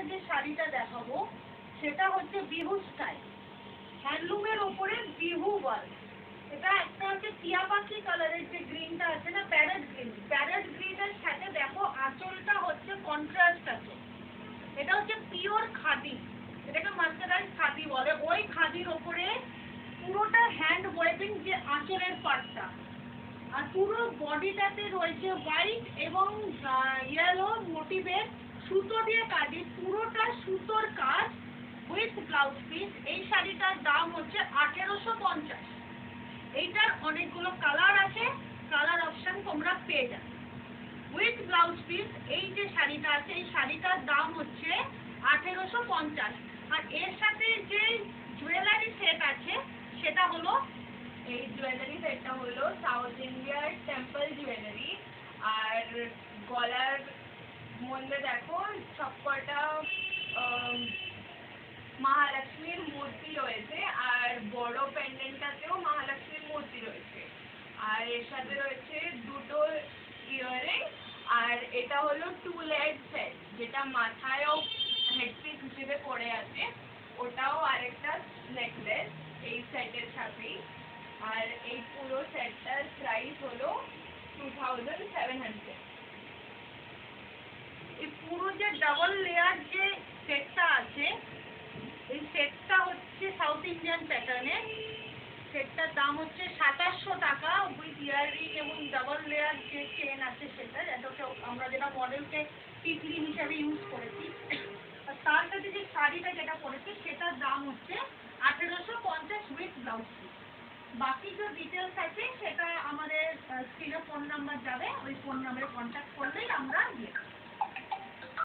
আপনাদের যে শাড়িটা দেখাবো সেটা হচ্ছে বিহু স্টাইল, হ্যান্ডলুমের ওপরে বিহু ওয়ার্ক। এটা একটা হচ্ছে টিয়া পাখি কালারের যে গ্রিনটা আছে না, প্যারেট গ্রিনের সাথে দেখো আঁচলটা হচ্ছে কন্ট্রাস্ট আছে। এটা হচ্ছে পিওর খাদি, এটাকে মার্কেটাইজ খাদি বলে। ওই খাদির ওপরে পুরোটা হ্যান্ড ওয়েভিং যে আঁচলের পার্টটা, আর পুরো বডিটাতে রয়েছে হোয়াইট এবং ইয়েলো মোটিভের সুতো দিয়ে কাজি, পুরোটা সুতোর কাজ উইথ ব্লাউজ পিস। এই শাড়িটার দাম হচ্ছে 1850। এইটার অনেকগুলো কালার আছে, কালার অপশন তোমরা পেয়ে যাবে উইথ ব্লাউজ পিস। এই যে শাড়িটা আছে এই শাড়িটার দাম হচ্ছে 1850। আর এর সাথে যে জুয়েলারি সেট আছে সেটা হলো, এই জুয়েলারি সেটটা হলো সাউথ ইন্ডিয়ার টেম্পল জুয়েলারি। আর গলার মধ্যে দেখো সবকটা মহালক্ষ্মীর মূর্তি রয়েছে, আর বড় পেন্ডেন্টটাতেও মহালক্ষ্মীর মূর্তি রয়েছে। আর এর সাথে রয়েছে দুটো ইয়ারিং। আর এটা হলো 2 লেয়ার সেট, যেটা মাথায়ও হেডপিস হিসেবে পড়ে আছে, ওটাও আরেকটা নেকলেস এই সেটের সাথেই। আর এই পুরো সেটটার প্রাইস হলো 2700। এই পুরো যে ডাবল লেয়ার যে সেটটা আছে এই সেটটা হচ্ছে সাউথ ইন্ডিয়ান প্যাটার্নের। সেটটার দাম হচ্ছে 2700 টাকা উইথ ইয়াররিং এবং ডাবল লেয়ার যে চেন আছে সেটা, যেটাকে আমরা যেটা মডেলকে টিকলি হিসাবে ইউজ করেছি। আর তার সাথে যে শাড়িটা যেটা পরেছি সেটার দাম হচ্ছে 1850 উইথ ব্লাউজ পিস। বাকি যে ডিটেলস আছে সেটা আমাদের স্ক্রিনে ফোন নাম্বার যাবে, ওই ফোন নাম্বারে কন্ট্যাক্ট করলেই আমরা দিয়ে